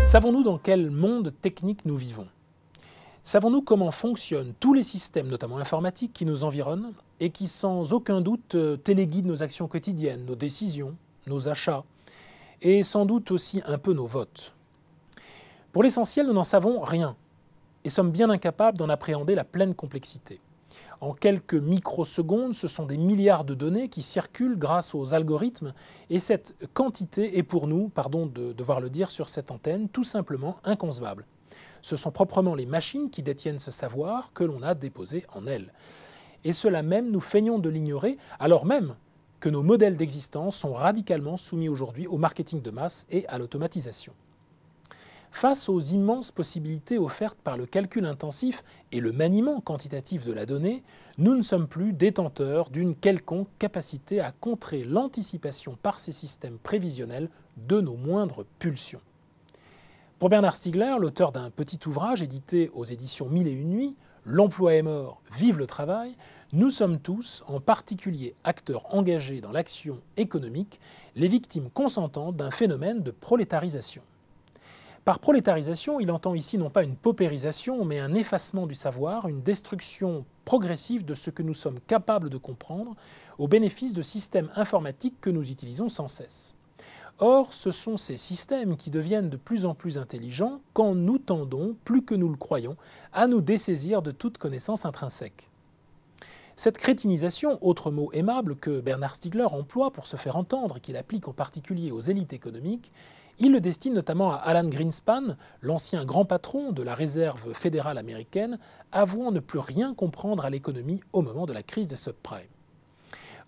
Savons-nous dans quel monde technique nous vivons? Savons-nous comment fonctionnent tous les systèmes, notamment informatiques, qui nous environnent et qui, sans aucun doute, téléguident nos actions quotidiennes, nos décisions, nos achats et sans doute aussi un peu nos votes? Pour l'essentiel, nous n'en savons rien et sommes bien incapables d'en appréhender la pleine complexité. En quelques microsecondes, ce sont des milliards de données qui circulent grâce aux algorithmes et cette quantité est pour nous, pardon de devoir le dire sur cette antenne, tout simplement inconcevable. Ce sont proprement les machines qui détiennent ce savoir que l'on a déposé en elles. Et cela même, nous feignons de l'ignorer, alors même que nos modèles d'existence sont radicalement soumis aujourd'hui au marketing de masse et à l'automatisation. Face aux immenses possibilités offertes par le calcul intensif et le maniement quantitatif de la donnée, nous ne sommes plus détenteurs d'une quelconque capacité à contrer l'anticipation par ces systèmes prévisionnels de nos moindres pulsions. Pour Bernard Stiegler, l'auteur d'un petit ouvrage édité aux éditions Mille et une nuits, L'emploi est mort, vive le travail, nous sommes tous, en particulier acteurs engagés dans l'action économique, les victimes consentantes d'un phénomène de prolétarisation. Par prolétarisation, il entend ici non pas une paupérisation, mais un effacement du savoir, une destruction progressive de ce que nous sommes capables de comprendre au bénéfice de systèmes informatiques que nous utilisons sans cesse. Or, ce sont ces systèmes qui deviennent de plus en plus intelligents quand nous tendons, plus que nous le croyons, à nous dessaisir de toute connaissance intrinsèque. Cette crétinisation, autre mot aimable que Bernard Stiegler emploie pour se faire entendre et qu'il applique en particulier aux élites économiques, il le destine notamment à Alan Greenspan, l'ancien grand patron de la Réserve fédérale américaine, avouant ne plus rien comprendre à l'économie au moment de la crise des subprimes.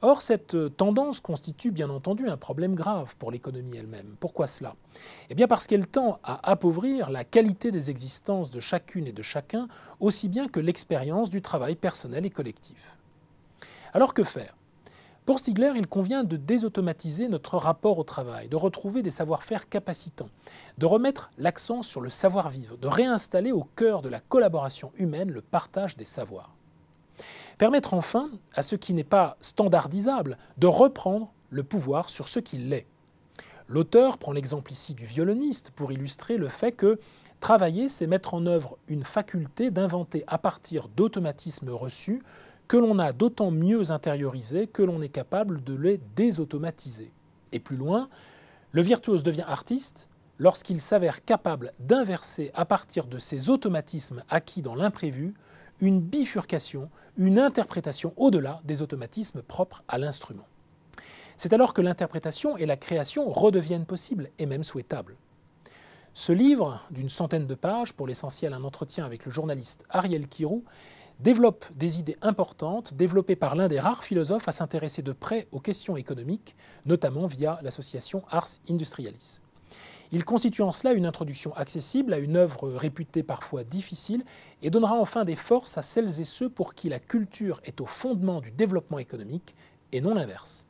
Or, cette tendance constitue bien entendu un problème grave pour l'économie elle-même. Pourquoi cela? Eh bien parce qu'elle tend à appauvrir la qualité des existences de chacune et de chacun, aussi bien que l'expérience du travail personnel et collectif. Alors que faire? Pour Stiegler, il convient de désautomatiser notre rapport au travail, de retrouver des savoir-faire capacitants, de remettre l'accent sur le savoir-vivre, de réinstaller au cœur de la collaboration humaine le partage des savoirs. Permettre enfin à ce qui n'est pas standardisable de reprendre le pouvoir sur ce qui l'est. L'auteur prend l'exemple ici du violoniste pour illustrer le fait que travailler, c'est mettre en œuvre une faculté d'inventer à partir d'automatismes reçus que l'on a d'autant mieux intériorisés que l'on est capable de les désautomatiser. Et plus loin, le virtuose devient artiste lorsqu'il s'avère capable d'inverser à partir de ces automatismes acquis dans l'imprévu une bifurcation, une interprétation au-delà des automatismes propres à l'instrument. C'est alors que l'interprétation et la création redeviennent possibles et même souhaitables. Ce livre, d'une centaine de pages, pour l'essentiel un entretien avec le journaliste Ariel Kirou, développe des idées importantes développées par l'un des rares philosophes à s'intéresser de près aux questions économiques, notamment via l'association Ars Industrialis. Il constitue en cela une introduction accessible à une œuvre réputée parfois difficile et donnera enfin des forces à celles et ceux pour qui la culture est au fondement du développement économique et non l'inverse.